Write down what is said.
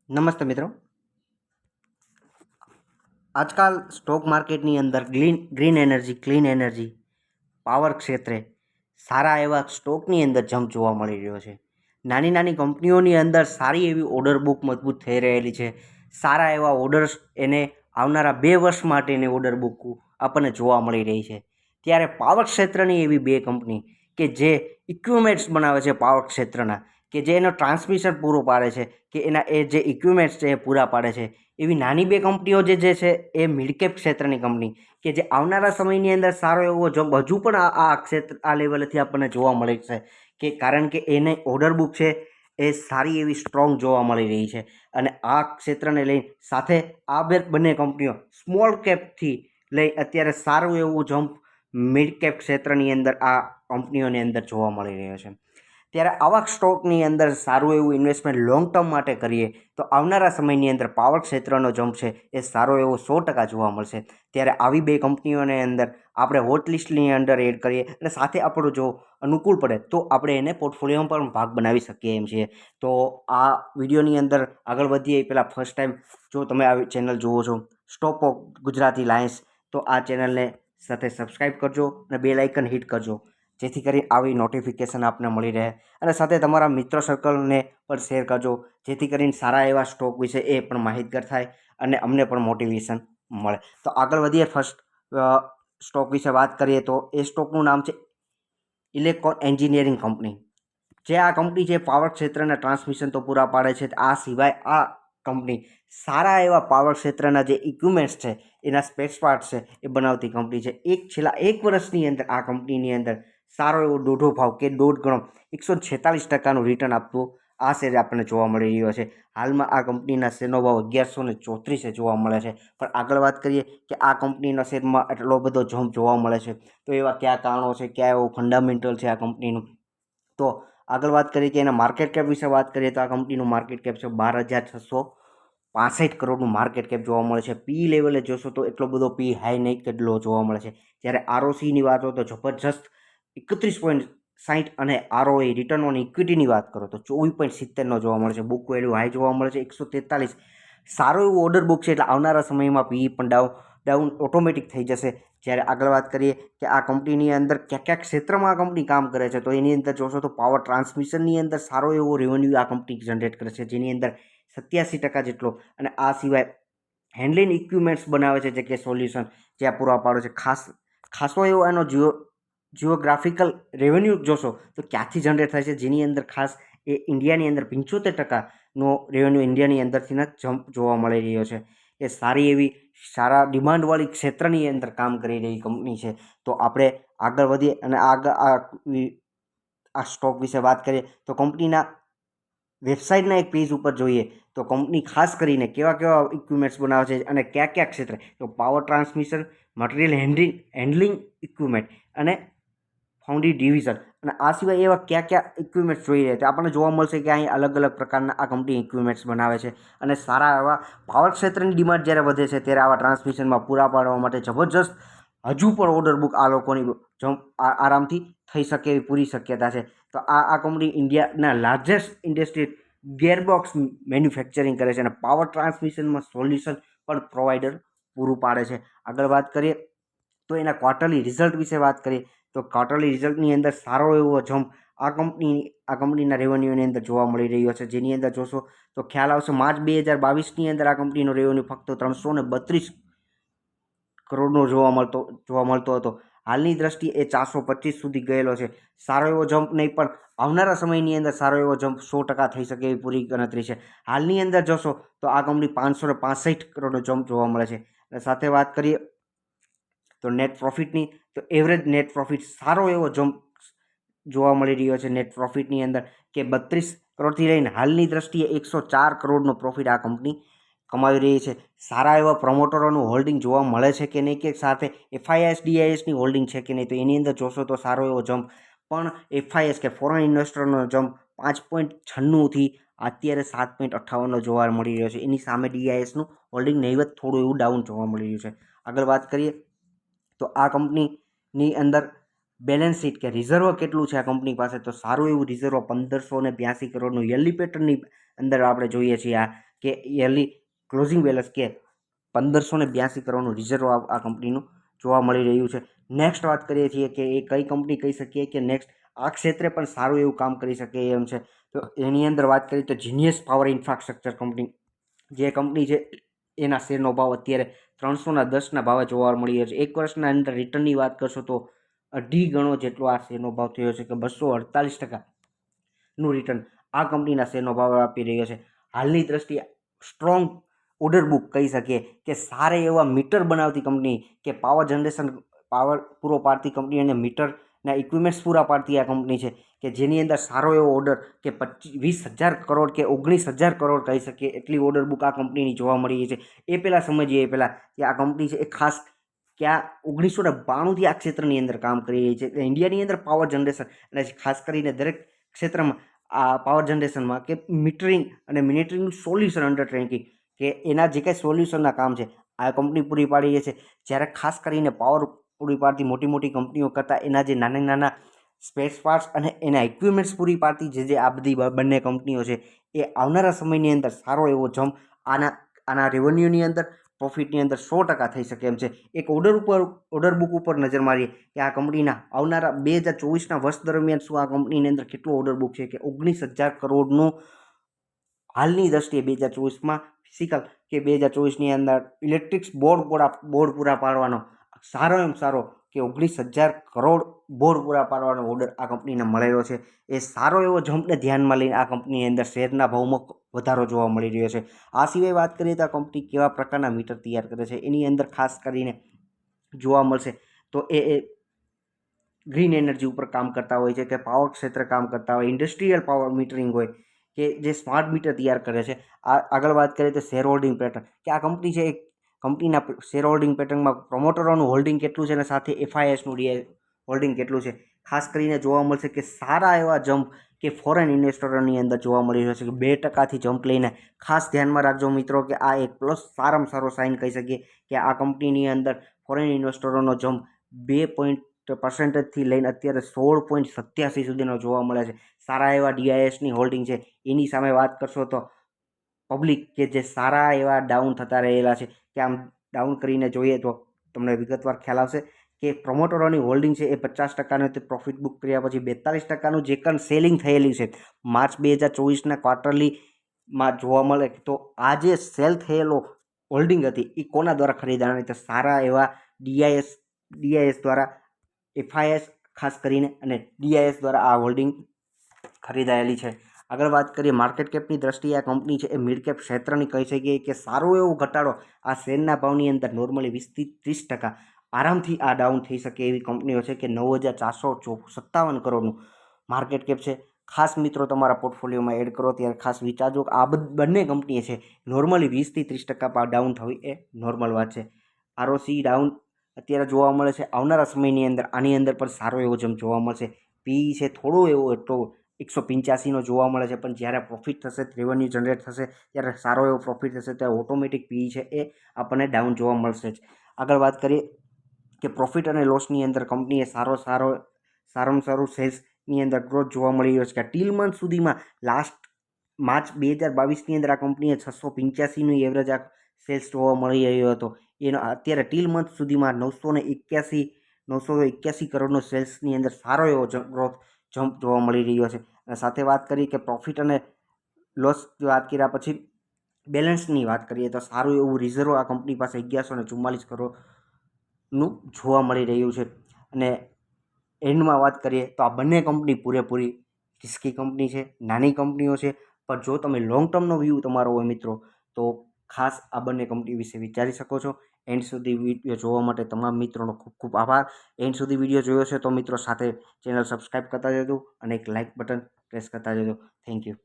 નમસ્તે મિત્રો. આજકાલ સ્ટોક માર્કેટની અંદર green energy, clean energy, power ક્ષેત્રે સારા એવા સ્ટોકની અંદર જમ્પ જોવા મળી રહ્યો છે. નાની નાની કંપનીઓની અંદર સારી એવી ઓર્ડર બુક મજબૂત થઈ રહેલી છે. સારા એવા ઓર્ડર્સ એને આવનારા 2 વર્ષ માટેની ઓર્ડર બુક આપણને જોવા મળી રહી છે. ત્યારે પાવર ક્ષેત્રની એવી 2 કંપની કે જે ઇક્વિપમેન્ટ્સ બનાવે છે પાવર ક્ષેત્રના, કે જે એનો ટ્રાન્સમિશન પૂરું પાડે છે, કે એના એ જે ઇક્વિપમેન્ટ્સ છે એ પૂરા પાડે છે, એવી નાની 2 કંપનીઓ જે છે એ મિડકેપ ક્ષેત્રની કંપની કે જે આવનારા સમયની અંદર સારો એવો જોબ હજુ પણ આ ક્ષેત્ર આ લેવલેથી આપણને જોવા મળે છે, કે કારણ કે એને ઓર્ડર બુક છે એ સારી એવી સ્ટ્રોંગ જોવા મળી રહી છે. અને આ ક્ષેત્રને લઈ સાથે આ બંને કંપનીઓ સ્મોલ કેપથી લઈ અત્યારે સારું એવું જમ્પ મિડ કેપ ક્ષેત્રની અંદર આ કંપનીઓની અંદર જોવા મળી રહ્યો છે. ત્યારે આવા સ્ટોકની અંદર સારું એવું ઇન્વેસ્ટમેન્ટ લોંગ ટર્મ માટે કરીએ તો આવનારા સમયની અંદર પાવર ક્ષેત્રનો જમ્પ છે એ સારો એવો 100% જોવા મળશે. ત્યારે આવી 2 કંપનીઓની અંદર આપણે વોચ લિસ્ટની અંદર એડ કરીએ અને સાથે આપણું જો અનુકૂળ પડે તો આપણે એને પોર્ટફોલિયોમાં પણ ભાગ બનાવી શકીએ એમ છીએ. તો આ વિડીયોની અંદર આગળ વધીએ એ પહેલાં ફર્સ્ટ ટાઈમ જો તમે આવી ચેનલ જુઓ છો સ્ટોક ઓફ ગુજરાતી લાયન્સ, તો આ ચેનલને સાથે સબસ્ક્રાઈબ કરજો અને બેલ આઇકન હિટ કરજો, જેથી કરી આવી નોટિફિકેશન આપને મળી રહે. અને સાથે તમારા મિત્ર સર્કલને પણ શેર કરજો, જેથી કરીને સારા એવા સ્ટોક વિશે એ પણ માહિતગાર થાય અને અમને પણ મોટિવેશન મળે. તો આગળ વધીએ. ફર્સ્ટ સ્ટોક વિશે વાત કરીએ તો એ સ્ટોકનું નામ છે ઇલેક્ટ્રોન એન્જિનિયરિંગ કંપની. જે આ કંપની છે પાવર ક્ષેત્રના ટ્રાન્સમિશન તો પૂરા પાડે છે. આ સિવાય આ કંપની સારા એવા પાવર ક્ષેત્રના જે ઇક્વિપમેન્ટ્સ છે એના સ્પેર પાર્ટ છે એ બનાવતી કંપની છે. છેલ્લા 1 વર્ષની અંદર આ કંપનીની અંદર સારો એવો દોઢો ભાવ કે 1.5 ગણો 146%નું રિટર્ન આપતું આ શેર આપણને જોવા મળી રહ્યો છે. હાલમાં આ કંપનીના શેરનો ભાવ 1134 જોવા મળે છે. પણ આગળ વાત કરીએ કે આ કંપનીના શેરમાં એટલો બધો જમ્પ જોવા મળે છે તો એવા કયા કારણો છે, કયા એવું ફંડામેન્ટલ છે આ કંપનીનું. તો આગળ વાત કરીએ કે એના માર્કેટ કેપ વિશે વાત કરીએ તો આ કંપનીનું માર્કેટ કેપ છે 12,665 કરોડનું માર્કેટ કેપ જોવા મળે છે. પી લેવલે જોશો તો એટલો બધો પી હાઈ નહીં કેટલો જોવા મળે છે. જ્યારે આરઓસીની વાત હોય તો જબરજસ્ત 31.60 અને આરઓઈ રિટર્ન ઓન ઇક્વિટીની વાત કરો તો 24.70નો જોવા મળે છે. બુક વેલ્યુ હાઈ જોવા મળે છે 143. સારો એવું ઓર્ડર બુક છે એટલે આવનારા સમયમાં પી પણ ડાઉન ઓટોમેટિક થઈ જશે. જ્યારે આગળ વાત કરીએ કે આ કંપનીની અંદર કયા ક્ષેત્રમાં આ કંપની કામ કરે છે તો એની અંદર જોશો તો પાવર ટ્રાન્સમિશનની અંદર સારો એવો રેવન્યુ આ કંપની જનરેટ કરે છે, જેની અંદર 87% જેટલો. અને આ સિવાય હેન્ડલિંગ ઇક્વિપમેન્ટ્સ બનાવે છે, જે કે સોલ્યુશન જ્યાં પૂરા પાડે છે. ખાસો એવો એનો જીઓગ્રાફિકલ રેવન્યુ જોશો તો ક્યાંથી જનરેટ થાય છે, જેની અંદર ખાસ એ ઇન્ડિયાની અંદર 75%નો રેવન્યુ ઇન્ડિયાની અંદરથી જ જમ્પ જોવા મળી રહ્યો છે. એ સારી એવી સારા ડિમાન્ડવાળી ક્ષેત્રની અંદર કામ કરી રહી કંપની છે. તો આપણે આગળ વધીએ અને આ સ્ટોક વિશે વાત કરીએ તો કંપનીના વેબસાઇટના એક પેજ ઉપર જોઈએ તો કંપની ખાસ કરીને કેવા ઇક્વિપમેન્ટ્સ બનાવે છે અને કયા ક્ષેત્રે, તો power transmission, material handling equipment અને ફાઉન્ડરી ડિવિઝન. અને આ સિવાય એવા કયા ઇક્વિપમેન્ટ્સ જોઈ રહ્યા છે આપણને જોવા મળશે કે અહીં અલગ અલગ પ્રકારના આ કંપની ઇક્વિપમેન્ટ્સ બનાવે છે. અને સારા એવા પાવર ક્ષેત્રની ડિમાન્ડ જ્યારે વધે છે ત્યારે આવા ટ્રાન્સમિશનમાં પૂરા પાડવા માટે જબરજસ્ત હજુ પણ ઓર્ડર બુક આ લોકોની આરામથી થઈ શકે એવી પૂરી શક્યતા છે. તો આ કંપની ઇન્ડિયાના લાર્જેસ્ટ ઇન્ડસ્ટ્રી ગિયરબોક્સ મેન્યુફેક્ચરિંગ કરે છે અને પાવર ટ્રાન્સમિશનમાં સોલ્યુશન પણ પ્રોવાઈડર પૂરું પાડે છે. આગળ વાત કરીએ તો એના ક્વાર્ટરલી રિઝલ્ટ વિશે વાત કરીએ તો ક્વાર્ટરલી રિઝલ્ટની અંદર સારો એવો જમ્પ આ કંપનીના રેવન્યુની અંદર જોવા મળી રહ્યો છે. જેની અંદર જોશો તો ખ્યાલ આવશે માર્ચ 2022ની અંદર આ કંપનીનો રેવન્યુ ફક્ત 332 કરોડનો જોવા મળતો હતો. હાલની દ્રષ્ટિએ એ 425 સુધી ગયેલો છે. સારો એવો જમ્પ નહીં પણ આવનારા સમયની અંદર સારો એવો જમ્પ 100% થઈ શકે એવી પૂરી ગણતરી છે. હાલની અંદર જોશો તો આ કંપની 565 કરોડનો જમ્પ જોવા મળે છે. અને સાથે વાત કરીએ તો નેટ પ્રોફિટની, તો એવરેજ નેટ પ્રોફિટ સારો એવો જમ્પ જોવા મળી રહ્યો છે. નેટ પ્રોફિટની અંદર કે 32 કરોડથી લઈને હાલની દ્રષ્ટિએ 104 કરોડનો પ્રોફિટ આ કંપની કમાવી રહી છે. સારા એવા પ્રમોટરોનું હોલ્ડિંગ જોવા મળે છે કે નહીં, કે સાથે એફઆઈએસ ડીઆઈએસની હોલ્ડિંગ છે કે નહીં, તો એની અંદર જોશો તો સારો એવો જમ્પ પણ એફઆઈએસ કે ફોરેન ઇન્વેસ્ટરનો જમ્પ 5.96થી અત્યારે 7.58નો જોવા મળી રહ્યો છે. એની સામે ડીઆઈએસનું હોલ્ડિંગ નહીવત થોડું એવું ડાઉન જોવા મળી રહ્યું છે. આગળ વાત કરીએ તો આ કંપનીની અંદર બેલેન્સ શીટ કે રિઝર્વ કેટલું છે આ કંપની પાસે, તો સારું એવું રિઝર્વ 1582 કરોડનું યરલી પેટર્નની અંદર આપણે જોઈએ છીએ આ કે યરલી ક્લોઝિંગ બેલેન્સ કે 1582 કરોડનું રિઝર્વ આ કંપનીનું જોવા મળી રહ્યું છે. નેક્સ્ટ વાત કરીએ છીએ કે એ કઈ કંપની કહી શકીએ કે નેક્સ્ટ આ ક્ષેત્રે પણ સારું એવું કામ કરી શકે એમ છે. તો એની અંદર વાત કરીએ તો જીનિયસ પાવર ઇન્ફ્રાસ્ટ્રક્ચર કંપની, જે કંપની છે એના શેરનો ભાવ અત્યારે 310ના ભાવે જોવા મળી રહ્યો છે. એક વર્ષના અંદર રિટર્નની વાત કરશો તો 2.5 ગણો જેટલો આ શેરનો ભાવ થયો છે કે 248%નું રિટર્ન આ કંપનીના શેરનો ભાવ આપી રહ્યો છે. હાલની દ્રષ્ટિએ સ્ટ્રોંગ ઓર્ડર બુક કહી શકીએ કે સારા એવા મીટર બનાવતી કંપની કે પાવર જનરેશન પાવર પૂરો પાડતી કંપની અને મીટરના ઇક્વિપમેન્ટ્સ પૂરા પાડતી આ કંપની છે કે જેની અંદર સારો એવો ઓર્ડર કે 20,000 કરોડ કે 19,000 કરોડ કહી શકીએ એટલી ઓર્ડર બુક આ કંપનીની જોવા મળી રહી છે. એ પહેલાં સમજીએ એ પહેલાં કે આ કંપની છે એ ખાસ ક્યાં 1992થી આ ક્ષેત્રની અંદર કામ કરી રહી છે. ઇન્ડિયાની અંદર પાવર જનરેશન અને ખાસ કરીને દરેક ક્ષેત્રમાં આ પાવર જનરેશનમાં કે મીટરિંગ અને મિનિટરિંગનું સોલ્યુશન અંડર ટ્રેકિંગ કે એના જે કાંઈ સોલ્યુશનના કામ છે આ કંપની પૂરી પાડી રહી છે. જ્યારે ખાસ કરીને પાવર પૂરી પાડતી મોટી મોટી કંપનીઓ કરતાં એના જે નાના નાના સ્પેસ પાર્ટ્સ અને એના ઇક્વિપમેન્ટ્સ પૂરી પાડતી જે આ બધી બંને કંપનીઓ છે એ આવનારા સમયની અંદર સારો એવો જમ્પ આના રેવન્યુની અંદર પ્રોફિટની અંદર 100% થઈ શકે એમ છે. એક ઓર્ડર બુક ઉપર નજર મારીએ કે આ કંપનીના આવનારા 2024ના વર્ષ દરમિયાન શું આ કંપનીની અંદર કેટલો ઓર્ડર બુક છે કે 19,000 કરોડનું હાલની દ્રષ્ટિએ 2024માં ફિઝિકલ કે 2024ની અંદર ઇલેક્ટ્રિક્સ બોર્ડ પૂરા પાડવાનો સારો કે 19,000 કરોડ બોર્ડ પૂરા પાડવાનો ઓર્ડર આ કંપનીને મળેલો છે. એ સારો એવો જમ્પને ધ્યાનમાં લઈને આ કંપનીની અંદર શેરના ભાવમાં વધારો જોવા મળી રહ્યો છે. આ સિવાય વાત કરીએ તો આ કંપની કેવા પ્રકારના મીટર તૈયાર કરે છે એની અંદર ખાસ કરીને જોવા મળશે તો એ ગ્રીન એનર્જી ઉપર કામ કરતા હોય છે કે પાવર ક્ષેત્રે કામ કરતા હોય, ઇન્ડસ્ટ્રીયલ પાવર મીટરિંગ હોય કે જે સ્માર્ટ મીટર તૈયાર કરે છે. આગળ વાત કરીએ તો શેર હોલ્ડિંગ પેટર્ન કે આ કંપની છે એક કંપનીના શેર હોલ્ડિંગ પેટર્નમાં પ્રમોટરોનું હોલ્ડિંગ કેટલું છે અને સાથે FISનું હોલ્ડિંગ કેટલું છે ખાસ કરીને જોવા મળશે કે સારા એવા જમ્પ કે ફોરેન ઇન્વેસ્ટરોની અંદર જોવા મળી રહ્યો છે કે 2%થી જમ્પ લઈને ખાસ ધ્યાનમાં રાખજો મિત્રો કે આ એક પ્લસ સારામાં સારો સાઇન કહી શકીએ કે આ કંપનીની અંદર ફોરેન ઇન્વેસ્ટરોનો જમ્પ 2% લઈને અત્યારે 16.87 સુધીનો જોવા મળે છે. સારા એવા DISની હોલ્ડિંગ છે. એની સામે વાત કરશો તો પબ્લિક કે જે સારા એવા ડાઉન થતા રહેલા છે કે આમ ડાઉન કરીને જોઈએ તો તમને વિગતવાર ખ્યાલ આવશે કે પ્રમોટરોની હોલ્ડિંગ છે એ 50%નું તે પ્રોફિટ બુક કર્યા પછી 42%નું જે કંઈ સેલિંગ થયેલી છે માર્ચ 2024ના ક્વાર્ટરલીમાં જોવા મળે તો આ જે સેલ થયેલો હોલ્ડિંગ હતી એ કોના દ્વારા ખરીદાણી તો સારા એવા DIS દ્વારા FIS ખાસ કરીને અને DIS દ્વારા આ હોલ્ડિંગ ખરીદાયેલી છે. આગળ વાત કરીએ માર્કેટ કેપની દ્રષ્ટિએ આ કંપની છે એ મિડ કેપ ક્ષેત્રની કહી શકીએ કે સારો એવો ઘટાડો આ શેરના ભાવની અંદર નોર્મલી 20-30% આરામથી આ ડાઉન થઈ શકે એવી કંપનીઓ છે કે 9,457 કરોડનું માર્કેટ કેપ છે. ખાસ મિત્રો તમારા પોર્ટફોલિયોમાં એડ કરો ત્યારે ખાસ વિચારજો કે આ બંને કંપની છે નોર્મલી 20-30% ડાઉન થવી એ નોર્મલ વાત છે. ROC ડાઉન અત્યારે જોવા મળે છે. આવનારા સમયની અંદર આની અંદર પણ સારો એવો જમ્પ જોવા મળશે. PE છે થોડો એવો એટલો 185નો જોવા મળે છે પણ જ્યારે પ્રોફિટ થશે રેવન્યુ જનરેટ થશે ત્યારે સારો એવો પ્રોફિટ થશે ત્યારે ઓટોમેટિક PE છે એ આપણને ડાઉન જોવા મળશે જ. આગળ વાત કરીએ કે પ્રોફિટ અને લોસની અંદર કંપનીએ સારામાં સારું સેલ્સની અંદર ગ્રોથ જોવા મળી રહ્યો છે કે ટીલ મંથ સુધીમાં લાસ્ટ માર્ચ 2022ની અંદર આ કંપનીએ 685નું એવરેજ આ સેલ્સ જોવા મળી રહ્યો હતો. એનો અત્યારે ટીલ મંથ સુધીમાં 981 કરોડનો સેલ્સની અંદર સારો એવો ગ્રોથ જમ્પ જોવા મળી રહ્યો છે. અને સાથે વાત કરીએ કે પ્રોફિટ અને લોસ વાત કર્યા પછી બેલેન્સની વાત કરીએ તો સારું એવું રિઝર્વ આ કંપની પાસે 1144 કરોડનું જોવા મળી રહ્યું છે. અને એન્ડમાં વાત કરીએ તો આ બંને કંપની પૂરેપૂરી રિસ્કી કંપની છે, નાની કંપનીઓ છે પણ જો તમે લોંગ ટર્મનો વ્યૂ તમારો હોય મિત્રો તો ખાસ આ બંને કંપની વિશે વિચારી શકો છો. એન્ડ સુધી વિડીયો જોવા માટે તમામ મિત્રોનો ખૂબ ખૂબ આભાર. એન્ડ સુધી વિડીયો જોયો છે તો મિત્રો સાથે ચેનલ સબસ્ક્રાઈબ કરતા જજો અને એક લાઇક બટન પ્રેસ કરતા જજો. Thank you.